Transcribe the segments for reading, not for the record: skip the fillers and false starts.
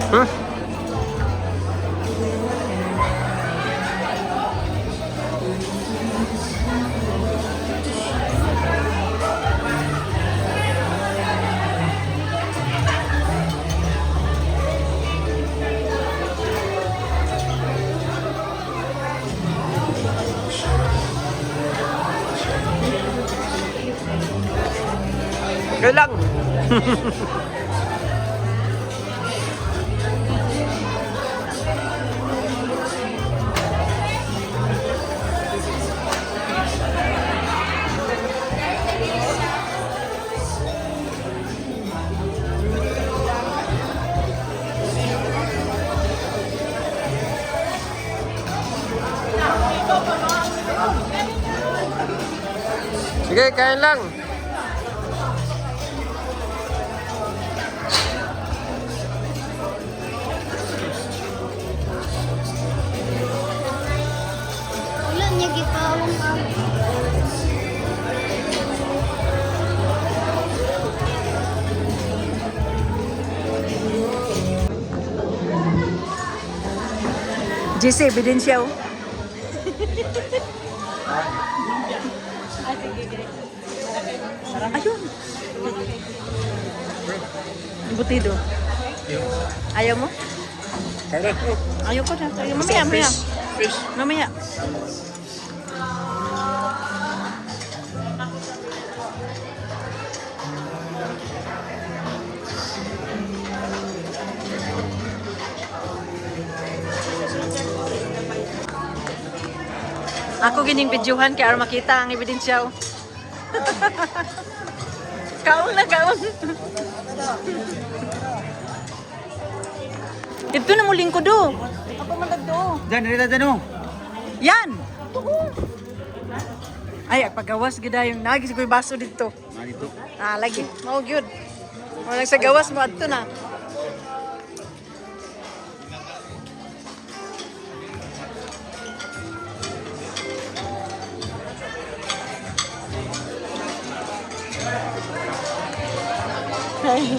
Huh? Okay lang. Sige, kain lang. Wala niya gipawang ako. JC, ebidensya oh. Ayun. Butido. Ayaw mo? Ayaw ko na. Ayaw. Mamaya, mamaya. Mamaya. Ako gining videohan kaya ara makita ang ebidensya oh. Kaon na kaon. Dito na muling ko do. Ako man dagdo. Diyan, dito dyan oh. Yan. Ay, pagawas gid yung nagis ko baso dito. Dito. Ah, lagi. Mao gyud. Wala sa gawas mo adto na. Ay.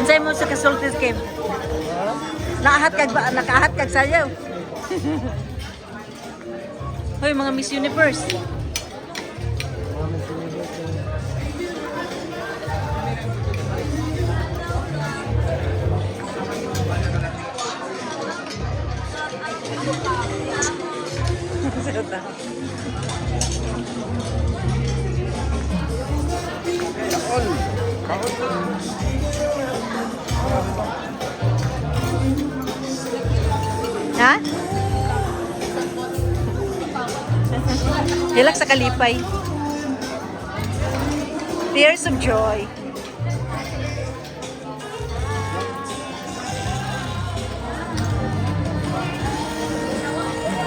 Unsay mo sa kasultis Kim? Nakahat kag sayaw. Hoy mga Miss Universe. Ha? Hilak sa kalipay. Tears of joy.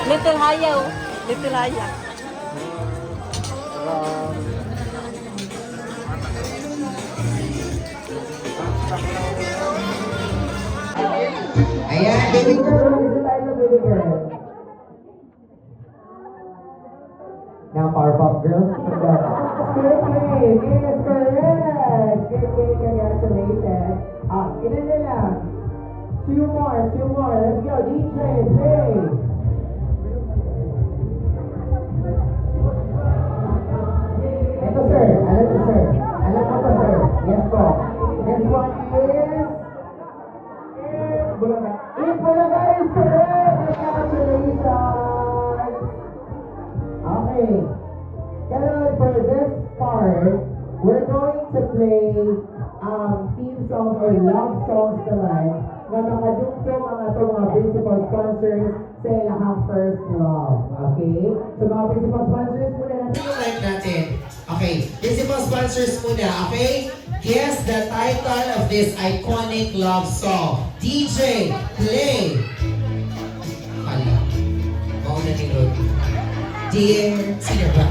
Little Hayaw. Little Haya. Ayan, baby girl. Is it time baby girl? Now, Powerpuff Girls. Good game. Yes, correct. Good game. Congratulations. Ilan na lang? Two more. Let's go. DJ, play. Ito, sir. Alam ko, sir. Alam ko to, sir. Yes po. This one is... Ipulaga is correct! Congratulations! Okay. Ganun, for this part, we're going to play theme songs or love songs naman na makadugtong ang ato mga principal sponsors sa ilang first love. Okay? So mga principal sponsors muna natin yung mic natin. Okay. Principal sponsors muna. Okay? Guess the title of this iconic love song. DJ, play! Hala. Mauna ni Rudy. Dear, sino ba?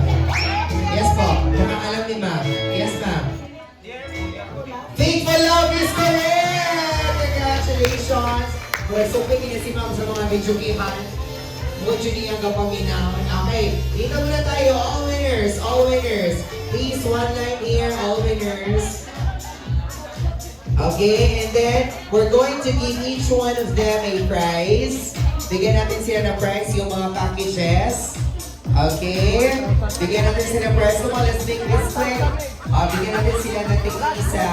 Yes po. Mukhang alam ni ma'am. Yes ma'am. Faithful Love is correct! Congratulations! Well, so pwede si ma'am sa mga medyo kihan. Medyo niyang kapaminaw. Okay. Dito muna tayo. All winners. All winners. Please, one line here. All winners. Okay, and then we're going to give each one of them a prize. Bigyan natin sila ng prize, yung mga packages. Okay, bigyan natin sila ng prize. Come on, let's make this quick. Bigyan natin sila ng tig-isa.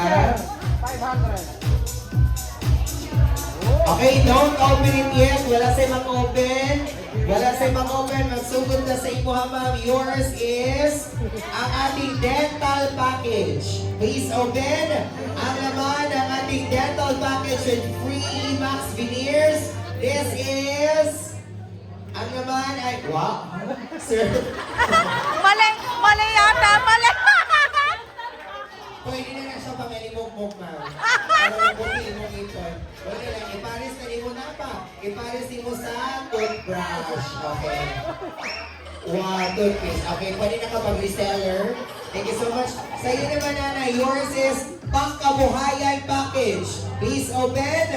Okay, don't open it yet. Wala sa'yo mag-open. Wala sa'yo mag-open. Magsugod na sa imo, ma'am. Yours is ang ating dental package. Please open. Ang laman ng ating dental package with free IMAX veneers. This is... Ang laman ay... Wow! Sir. Mali yata, mali. Pwede na siya pangalimok-mok, ma'am. Para mabuti mo ito. Pwede lang, iparis na mo na pa. Iparis mo sa toothbrush. Okay. Wow, toothpaste. Okay, pwede na kapag reseller. Thank you so much. Sa iyo naman, nanay, yours is Pangkabuhayan Package. Please open.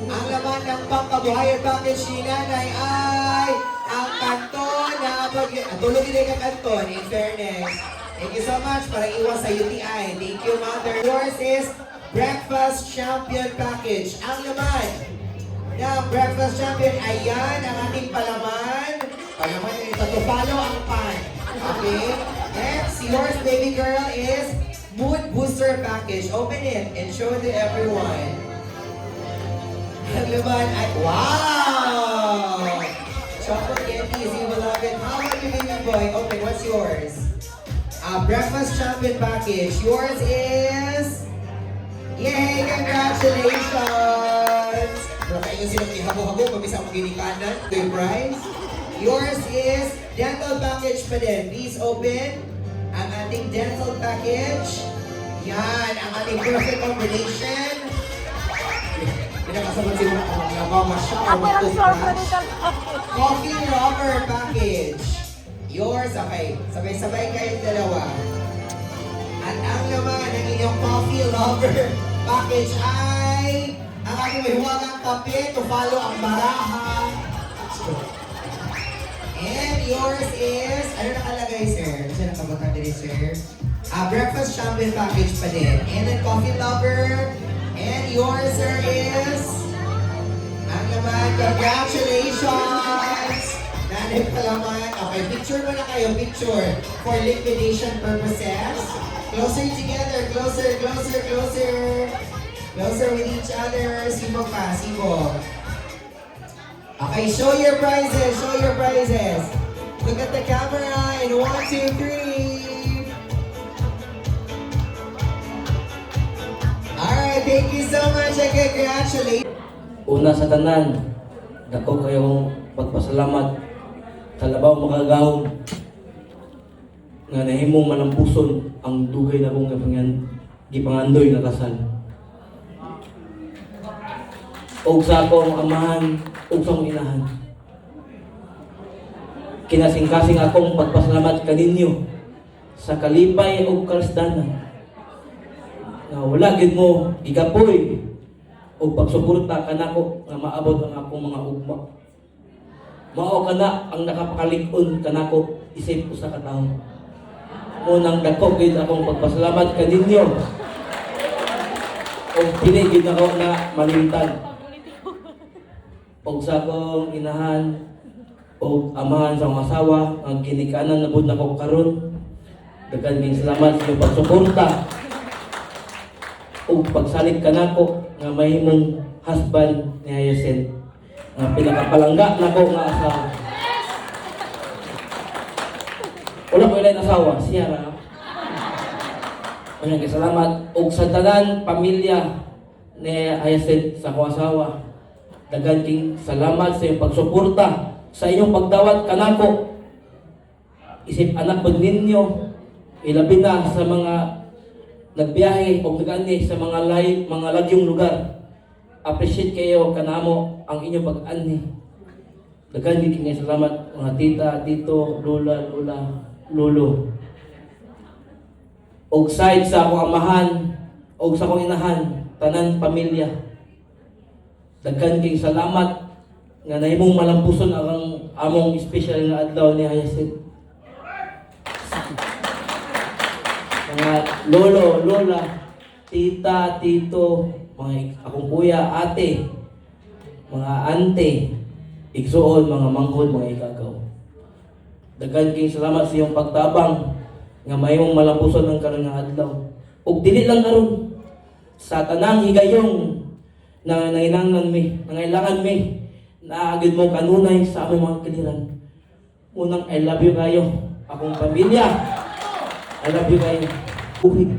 Ang laman ng Pangkabuhayan Package ni nanay ay ang kanton na tulogin din ang kanton, in fairness. Thank you so much para iwas sa UTI. Thank you, mother. Yours is Breakfast Champion Package. Ang laman ng Breakfast Champion, ayan ang ating palaman. Palaman yung ito, follow ang pan. Okay? Next, yours, baby girl, is Mood Booster Package. Open it and show it to everyone. Ang laman ay, wow! Chocolate candies, you will love it. How about you, baby boy? Open, what's yours? Breakfast Champion Package. Yours is... Yay! Congratulations! Pero kayo silang ihabo-habo, pag-isa mong ginikanan. Ito yung prize. Yours is Dental Package pa din. Please open ang ating Dental Package. Yan, ang ating perfect combination. Pinakasabat sila kung nabama siya o mag-toothbrush. Coffee Lover Package. Yours, okay. Sabay-sabay kayong dalawa. At ang laman ng inyong Coffee Lover Package ay ang aking may huwagang kape to follow ang baraha. And yours is, ano nakalagay, sir? Saan nakabatan din, sir? Breakfast Champion Package pa din. And then Coffee Lover. And yours, sir, is ang laman. Congratulations! Nanay palaman. Okay, picture mo na kayo. Picture for liquidation purposes. Closer together. Closer, closer, closer. Closer with each other. Sibog pa, sibog. Okay, show your prizes. Show your prizes. Look at the camera in 1, 2, 3. Alright, thank you so much and congratulations. Una sa tanan, Dako kayong pagpasalamat sa labaw makagahom nga nahimong malampuson ang dugay na kong gipangandoy nga kasal. Og sa akong amahan, og sa akong inahan. Kinasing-kasing akong pagpasalamat kaninyo sa kalipay og kalasdanan. Nga wala gid mo gigapoy og pagsuporta kanako nga maabot ang akong mga ugma. Mao kana ang nakapakalig-on kanako isip usa ka tawo. Munang dako gid akong pagpasalamat kaninyo. Og dili gid ako na malimtan. Og sa akong inahan og amahan sa akong asawa ang ginikanan na pud nako karon. Daghan kayong salamat sa inyong pagsuporta ug pagsalig kanako nga mahimong husband ni Hyacinth nga pinakapalangga nako nga asawa. Wala ko ilang asawa, siya ra. Maraming salamat ug sa tanan pamilya ni Hyacinth sa akong asawa. Daghan kayong salamat sa inyong pagsuporta sa inyong pagdawat kanako. Isip anak pud ninyo, ilabi na sa mga nagbiyahe o nag-ani sa mga lagyong lugar. Appreciate kayo kanamo ang inyong pag-ani. Daghan din kayo salamat mga tita, tito, lola, lolo. Og side sa akong amahan, og sa akong inahan, tanan pamilya. Daghan kayong salamat nga nahimong malampuson ang among special nga adlaw ni Hyacinth. Mga lolo, lola, tita, tito, mga akong kuya, ate, mga ante, igsuon, mga manghod, mga ikagaw. Daghan kayong salamat sa iyong pagtabang nga mayong malampuson ng karong nga adlaw. Ug dili lang karon sa tanang higayong na nangailangan mi naagid mo kanunay sa among mga kaliran. Unang I love you kayo, akong pamilya. I love you kayo. Buhig.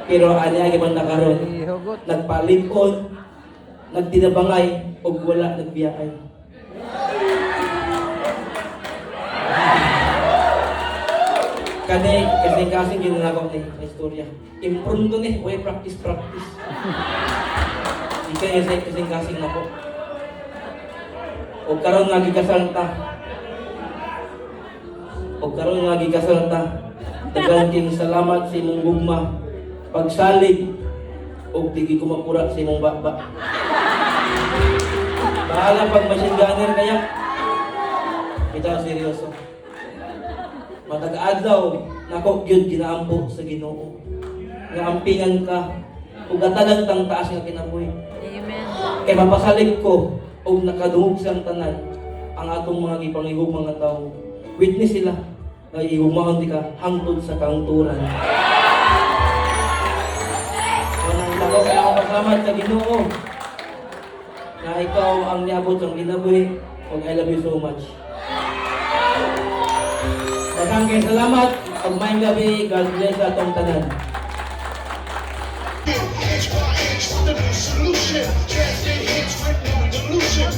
Pero aniagi man nakaroon, nagpalikon, nagtinabangay, o wala nagbiyakay. Kasing ginagawa ni istorya. Improve to ni, way practice. Ika kasing na po. O karon nga gikasal ta. Daghan kayong salamat sa imong gugma. Pagsalig o digi ko mapura sa imong baba. Bahala pag machine gunner kaya. Kita seryoso. Matag-adlaw nako gyud ginaampo sa Ginoo. Nga ampingan ka ug gatagan tang taas nga kinabuhi. Amen. Kay mapasalig ko ug nakadungog siyang tanan ang atong mga gipangigugma nga tawo. Witness sila nga ihumahon di ka hangtod sa kaungturan. Kanang lako kay ako pasalamat sa Ginoo. Na ikaw ang niabot ang kinabuhi ug I love you so much. Daghang kay salamat ug maayong gabi. God bless sa atong tanan. The new solution, transmit hits with new delusion.